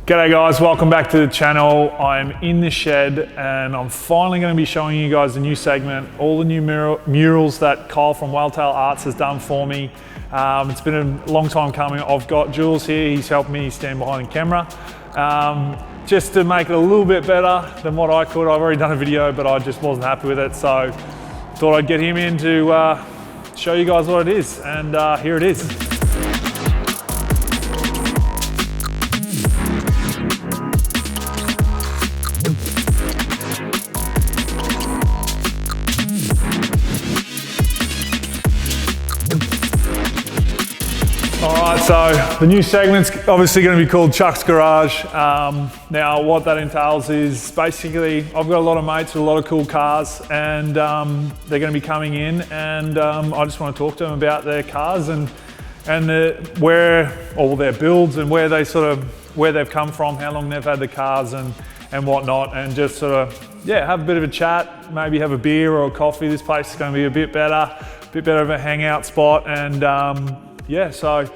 G'day guys, welcome back to the channel. I'm in the shed and I'm finally going to be showing you guys a new segment, all the new murals that Kyle from Whaletail Arts has done for me. It's been a long time coming. I've got Jules here, he's helped me stand behind the camera. Just to make it a little bit better than what I could. I've already done a video, but I just wasn't happy with it, so thought I'd get him in to show you guys what it is, and here it is. Alright, so the new segment's obviously going to be called Chux Garage. Now what that entails is basically I've got a lot of mates with a lot of cool cars, and they're going to be coming in, and I just want to talk to them about their cars and where all their builds and where they've come from, how long they've had the cars and whatnot, and just sort of have a bit of a chat, maybe have a beer or a coffee. This place is going to be a bit better of a hangout spot, and so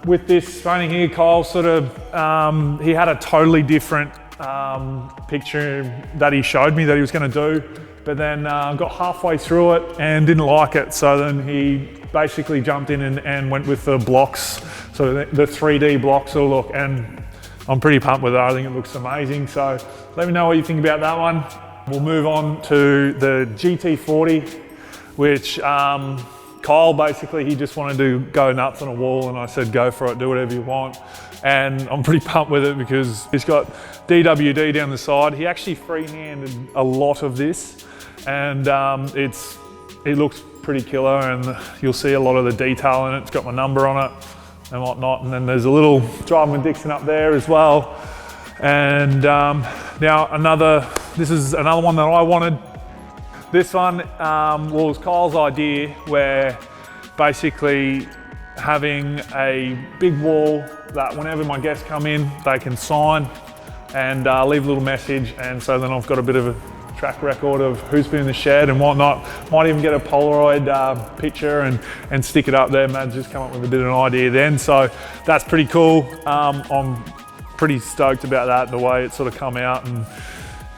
with this running here, Kyle he had a totally different picture that he showed me that he was going to do, but then got halfway through it and didn't like it. So then he basically jumped in and went with the blocks, so the 3D block sort of look, and I'm pretty pumped with it. I think it looks amazing. So let me know what you think about that one. We'll move on to the GT40, which Kyle basically, he just wanted to go nuts on a wall, and I said go for it, do whatever you want. And I'm pretty pumped with it because it's got DWD down the side. He actually freehanded a lot of this, and it looks pretty killer, and you'll see a lot of the detail in it. It's got my number on it and whatnot, and then there's a little Drivin With Dixon up there as well. And now this is another one that I wanted. This one was Kyle's idea, where basically having a big wall that whenever my guests come in, they can sign and leave a little message. And so then I've got a bit of a track record of who's been in the shed and whatnot. Might even get a Polaroid picture and stick it up there. Mad's just come up with a bit of an idea then. So that's pretty cool. I'm pretty stoked about that, the way it sort of come out. And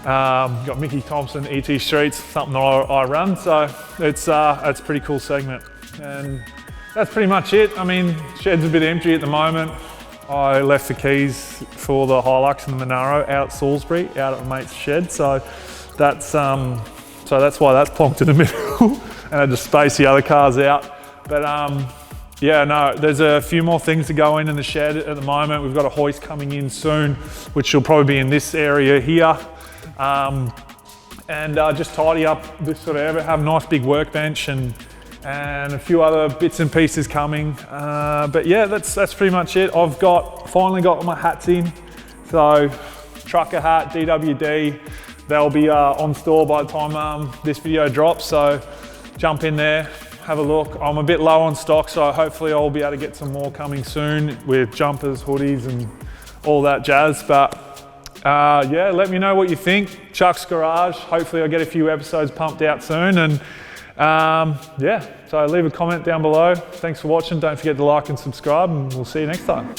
got Mickey Thompson, ET Streets, something that I run, so it's a pretty cool segment. And that's pretty much it. I mean, shed's a bit empty at the moment. I left the keys for the Hilux and the Monaro out at Salisbury, out at my mate's shed, so that's why that's plonked in the middle, and I just space the other cars out. But there's a few more things to go in the shed at the moment. We've got a hoist coming in soon, which will probably be in this area here. Just tidy up this sort of area, have a nice big workbench and a few other bits and pieces coming. But yeah, that's pretty much it. I've finally got my hats in. So trucker hat, DWD, they'll be on store by the time this video drops. So jump in there, have a look. I'm a bit low on stock, so hopefully I'll be able to get some more coming soon with jumpers, hoodies and all that jazz. But let me know what you think. Chux Garage, hopefully I'll get a few episodes pumped out soon, and so leave a comment down below. Thanks for watching. Don't forget to like and subscribe, and we'll see you next time.